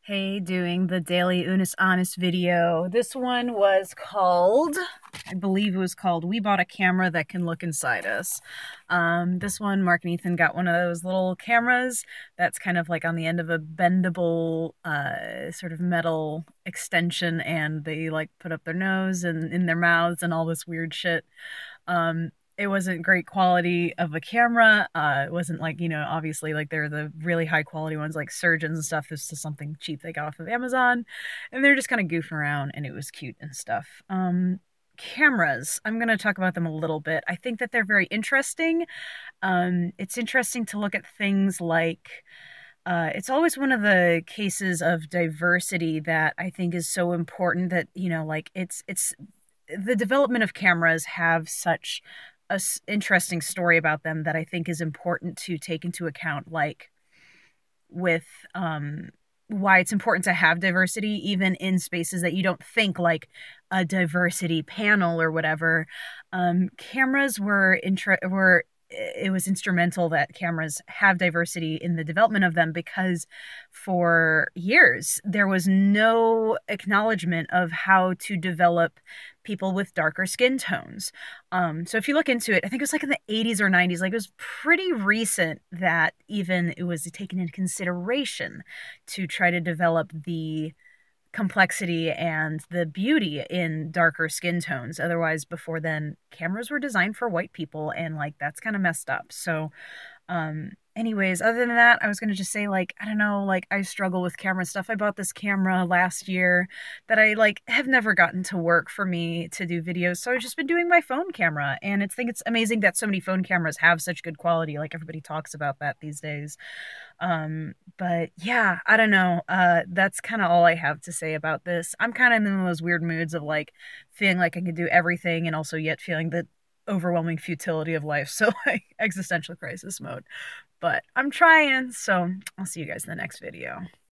Hey, doing the daily Unis Honest video. This one was called, I believe it was called, We Bought a Camera That Can Look Inside Us. This one, Mark and Ethan got one of those little cameras that's kind of like on the end of a bendable sort of metal extension, and they like put up their nose and in their mouths and all this weird shit. Um, it wasn't great quality of a camera. It wasn't like, obviously like they're the really high quality ones like Surgeons and stuff. This is something cheap they got off of Amazon, and they're just kind of goofing around and it was cute and stuff. Cameras, I'm going to talk about them a little bit. I think that they're very interesting. It's interesting to look at things like it's always one of the cases of diversity that I think is so important that, like it's the development of cameras have such interesting story about them that I think is important to take into account, like with why it's important to have diversity even in spaces that you don't think like a diversity panel or whatever. Cameras were it was instrumental that cameras have diversity in the development of them, because for years there was no acknowledgement of how to develop people with darker skin tones. So if you look into it, I think it was like in the 80s or 90s, like it was pretty recent that even it was taken into consideration to try to develop the complexity and the beauty in darker skin tones. Otherwise, before then, cameras were designed for white people, and like that's kind of messed up. So, anyways, other than that, I was gonna just say, like, I don't know, like I struggle with camera stuff. I bought this camera last year that I like have never gotten to work for me to do videos, so I've just been doing my phone camera, and it's amazing that so many phone cameras have such good quality. Like everybody talks about that these days. But yeah, I don't know. That's kind of all I have to say about this. I'm kind of in those weird moods of like feeling like I can do everything and also yet feeling the overwhelming futility of life. So like existential crisis mode. But I'm trying, so I'll see you guys in the next video.